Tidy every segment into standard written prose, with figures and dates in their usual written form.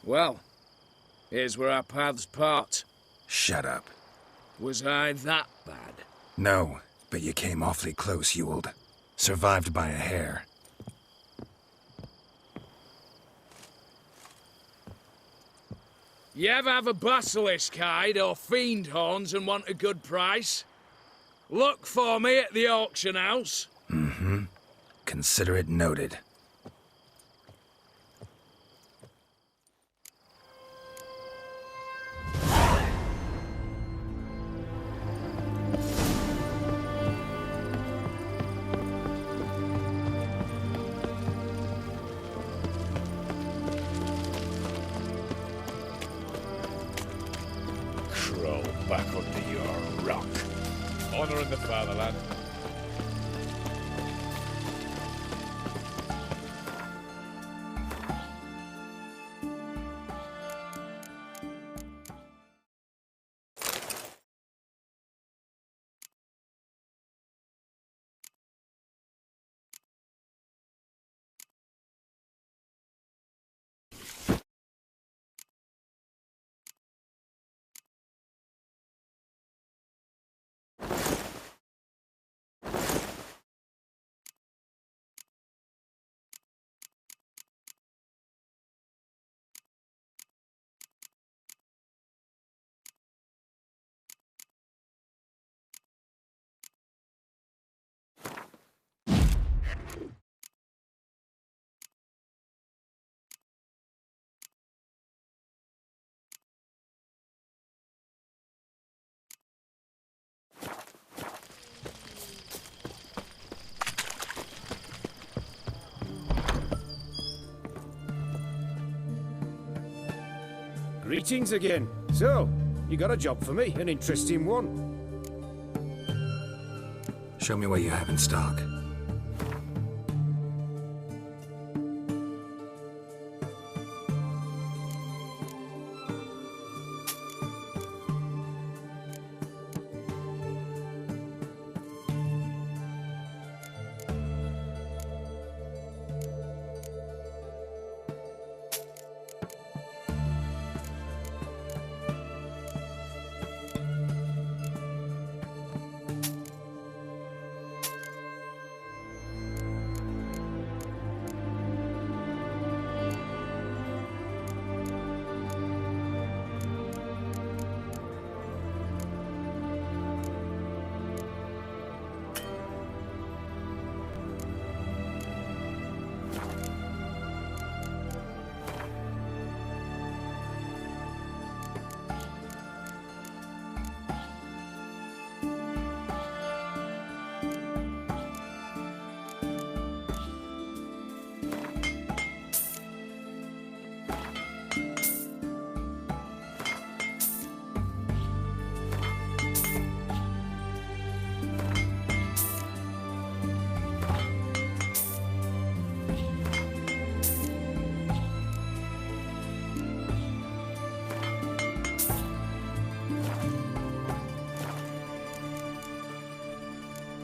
Well, here's where our paths part. Shut up. Was I that bad? No, but you came awfully close, Ewald. Survived by a hair. You ever have a basilisk hide or fiend horns and want a good price? Look for me at the auction house. Mm-hmm. Consider it noted. Crawl back under your rock. Honouring the fatherland. Greetings again. So, you got a job for me, an interesting one. Show me what you have in stock.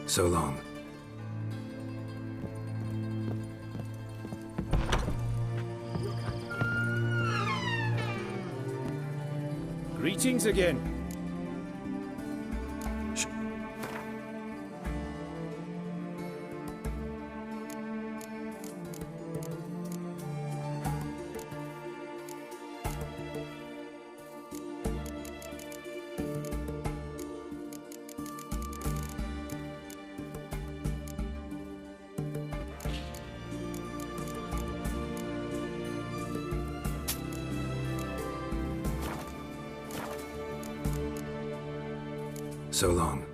So long. Greetings again. So long.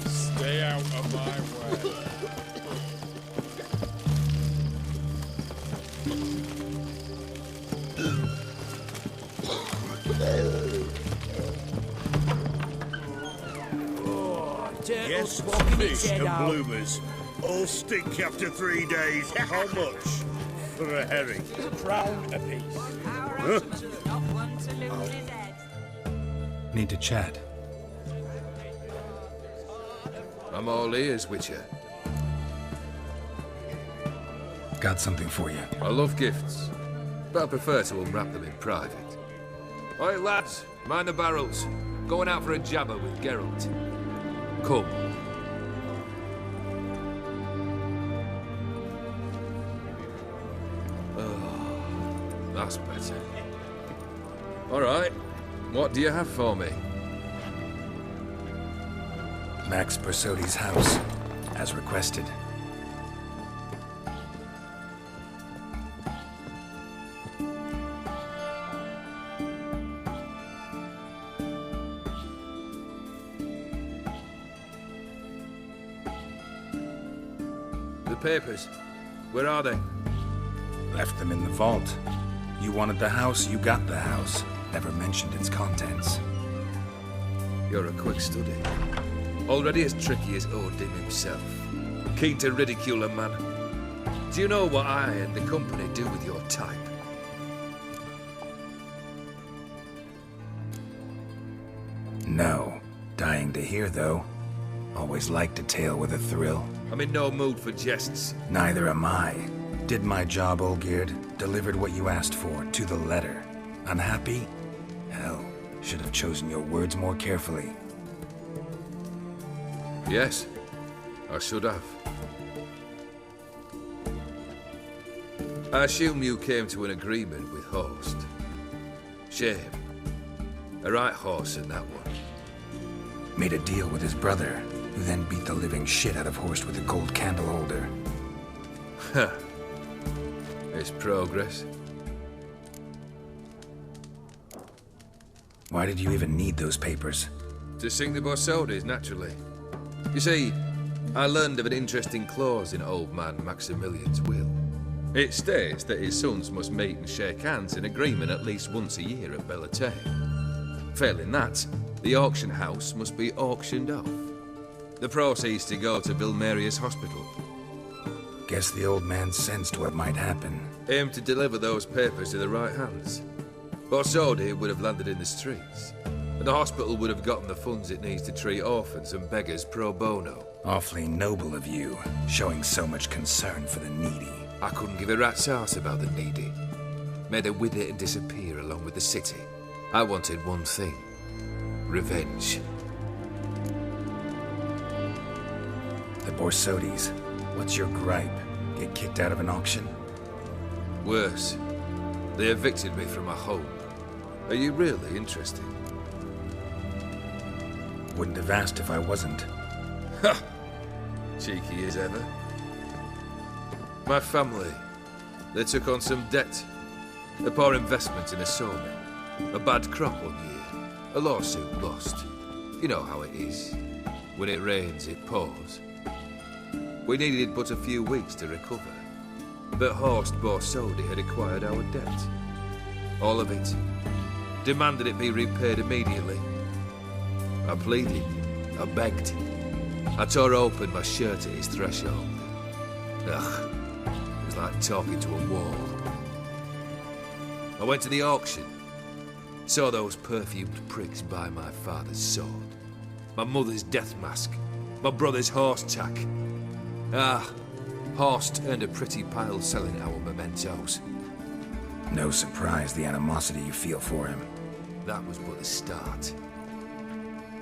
Stay out of my way. Yes, fish and bloomers. All stink after 3 days. How much for a herring? £1 apiece. Need to chat. I'm all ears, Witcher. Got something for you. I love gifts, but I prefer to unwrap them in private. Oi, lads, mind the barrels. Going out for a jabber with Geralt. Come. Oh, that's better. All right, what do you have for me? Max Bersodi's house, as requested. The papers, where are they? Left them in the vault. You wanted the house, you got the house. Never mentioned its contents. You're a quick study. Already as tricky as Odin himself. Keen to ridicule a man. Do you know what I and the company do with your type? No. Dying to hear, though. Always liked a tale with a thrill. I'm in no mood for jests. Neither am I. Did my job, Olgierd. Delivered what you asked for, to the letter. Unhappy? Hell, should have chosen your words more carefully. Yes, I should have. I assume you came to an agreement with Horst. Shame. A right horse in that one. Made a deal with his brother, who then beat the living shit out of Horst with a gold candle holder. Huh. It's progress. Why did you even need those papers? To sing the Borsodis, naturally. You see, I learned of an interesting clause in old man Maximilian's will. It states that his sons must meet and shake hands in agreement at least once a year at Bellatane. Failing that, the auction house must be auctioned off. The proceeds to go to Vilmeria's hospital. Guess the old man sensed what might happen. Aim to deliver those papers to the right hands. Borsodi would have landed in the streets, and the hospital would have gotten the funds it needs to treat orphans and beggars pro bono. Awfully noble of you, showing so much concern for the needy. I couldn't give a rat's ass about the needy. Made her wither and disappear along with the city. I wanted one thing. Revenge. The Borsodis. What's your gripe? Get kicked out of an auction? Worse. They evicted me from my home. Are you really interested? Wouldn't have asked if I wasn't. Ha! Cheeky as ever. My family, they took on some debt. A poor investment in a sawmill. A bad crop one year. A lawsuit lost. You know how it is. When it rains, it pours. We needed but a few weeks to recover. But Horst Borsodi had acquired our debt. All of it. Demanded it be repaid immediately. I pleaded. I begged. I tore open my shirt at his threshold. Ugh. It was like talking to a wall. I went to the auction. Saw those perfumed pricks buy my father's sword. My mother's death mask. My brother's horse tack. Ah, Horst earned a pretty pile selling our mementos. No surprise the animosity you feel for him. That was but the start.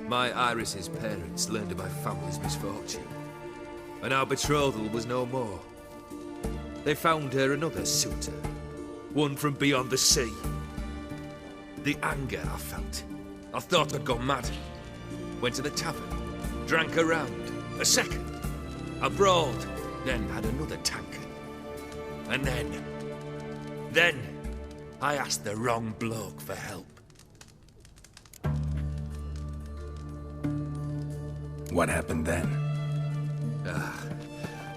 My Iris's parents learned of my family's misfortune, and our betrothal was no more. They found her another suitor, one from beyond the sea. The anger I felt. I thought I'd gone mad. Went to the tavern, drank a round, a second, a broad, then had another tankard. And then, I asked the wrong bloke for help. What happened then?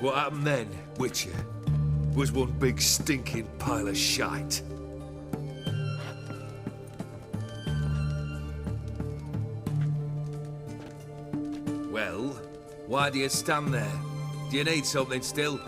What happened then, Witcher, was one big stinking pile of shite. Well, why do you stand there? Do you need something still?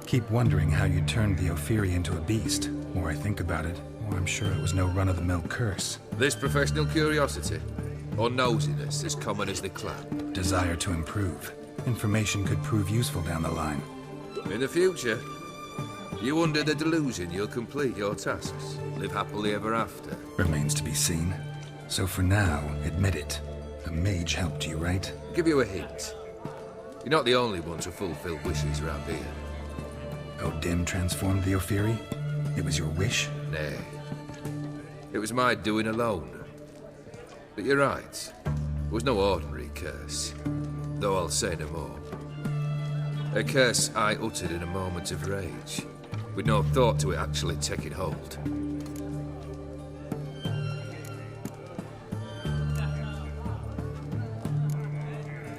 Keep wondering how you turned the Ophiri into a beast. The more I think about it, the more I'm sure it was no run-of-the-mill curse. This professional curiosity, or nosiness as common as the clan? Desire to improve. Information could prove useful down the line. In the future, you under the delusion you'll complete your tasks, live happily ever after. Remains to be seen. So for now, admit it. A mage helped you, right? Give you a hint. You're not the only one to fulfill wishes around here. O'Dim transformed the Ophiri? It was your wish? Nay. It was my doing alone. But you're right. It was no ordinary curse. Though I'll say no more. A curse I uttered in a moment of rage, with no thought to it actually taking hold.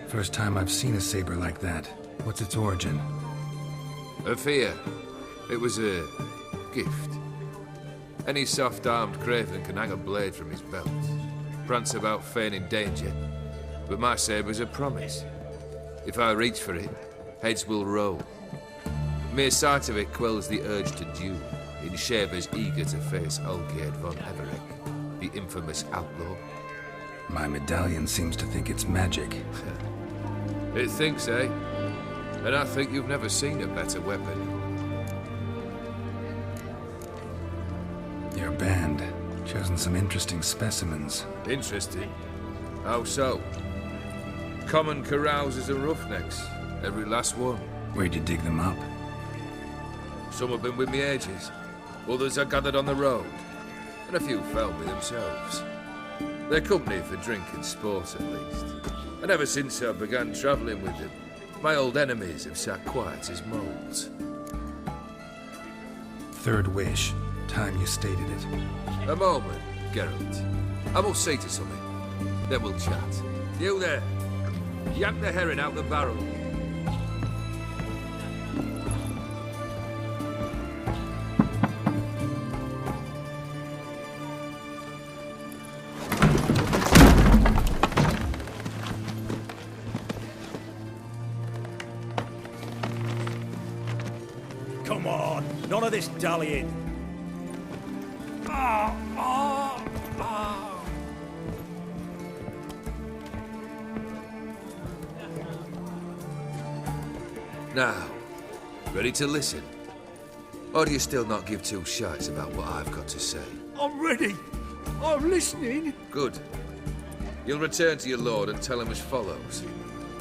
First time I've seen a saber like that. What's its origin? A fear. It was a gift. Any soft-armed craven can hang a blade from his belt, prance about feigning danger, but my saber's a promise. If I reach for it, heads will roll. Mere sight of it quells the urge to duel, in shavers eager to face Olgierd von Everec, the infamous outlaw. My medallion seems to think it's magic. It thinks, eh? And I think you've never seen a better weapon. Your band, chosen some interesting specimens. Interesting? How so? Common carousers and roughnecks, every last one. Where'd you dig them up? Some have been with me ages, others I gathered on the road, and a few found me themselves. They're company for drink and sport, at least. And ever since I began travelling with them, my old enemies have sat quiet as moles. Third wish. Time you stated it. A moment, Geralt. I must say to something. Then we'll chat. You there! Yank the herring out the barrel. Come on, none of this dallying. Now, ready to listen? Or do you still not give two shites about what I've got to say? I'm ready. I'm listening. Good. You'll return to your lord and tell him as follows.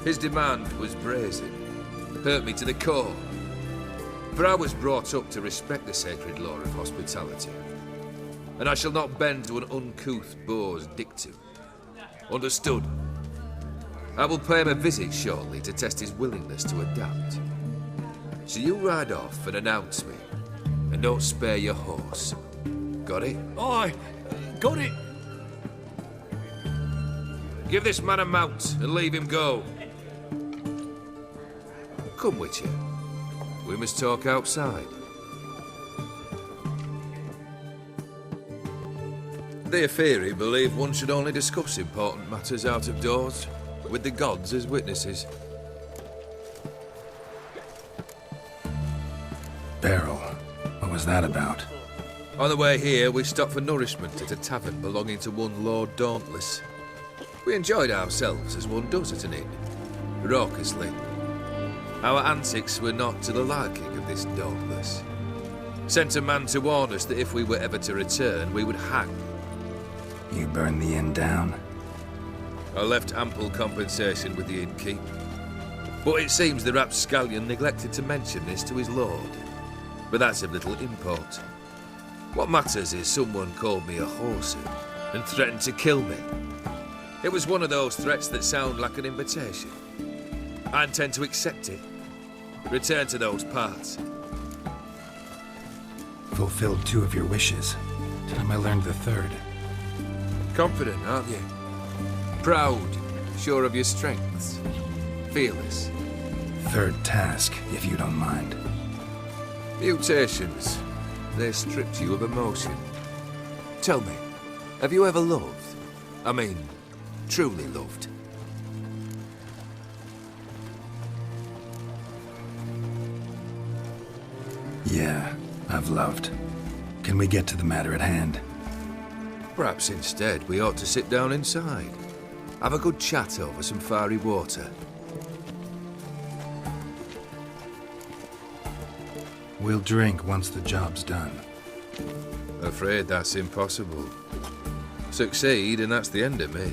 His demand was brazen. Hurt me to the core. For I was brought up to respect the sacred law of hospitality. And I shall not bend to an uncouth boor's dictum. Understood? I will pay him a visit shortly to test his willingness to adapt. So you ride off and announce me. And don't spare your horse. Got it? Aye, got it. Give this man a mount and leave him go. Come, Witcher. We must talk outside. The Ophiri believe one should only discuss important matters out of doors, with the gods as witnesses. Barrel. What was that about? On the way here, we stopped for nourishment at a tavern belonging to one Lord Dauntless. We enjoyed ourselves as one does at an inn, raucously. Our antics were not to the liking of this Dauntless. Sent a man to warn us that if we were ever to return, we would hang. You burned the inn down? I left ample compensation with the innkeep. But it seems the rapscallion neglected to mention this to his lord. But that's of little import. What matters is someone called me a whoreson and threatened to kill me. It was one of those threats that sound like an invitation. I intend to accept it. Return to those parts. Fulfilled 2 of your wishes. Time I learned the 3rd. Confident, aren't you? Proud, sure of your strengths. Fearless. 3rd task, if you don't mind. Mutations. They stripped you of emotion. Tell me, have you ever loved? I mean, truly loved? Yeah, I've loved. Can we get to the matter at hand? Perhaps instead we ought to sit down inside. Have a good chat over some fiery water. We'll drink once the job's done. Afraid that's impossible. Succeed and that's the end of me.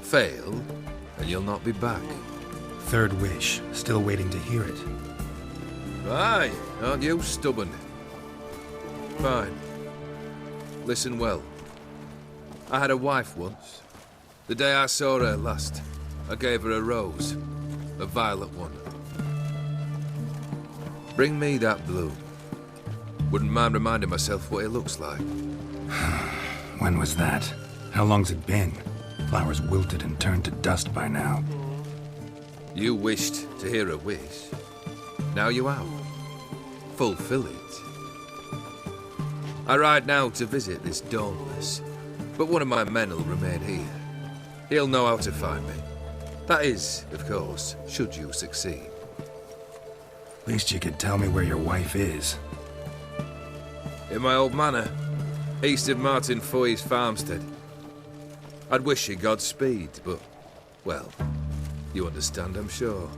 Fail and you'll not be back. Third wish. Still waiting to hear it. Aye, aren't you stubborn? Fine. Listen well. I had a wife once. The day I saw her last, I gave her a rose. A violet one. Bring me that bloom. Wouldn't mind reminding myself what it looks like. When was that? How long's it been? Flowers wilted and turned to dust by now. You wished to hear a wish. Now you have. Fulfill it. I ride now to visit this Dauntless, but one of my men will remain here. He'll know how to find me. That is, of course, should you succeed. At least you could tell me where your wife is. In my old manor, east of Martin Foy's farmstead. I'd wish you Godspeed, but, well, you understand, I'm sure.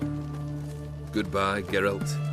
Goodbye, Geralt.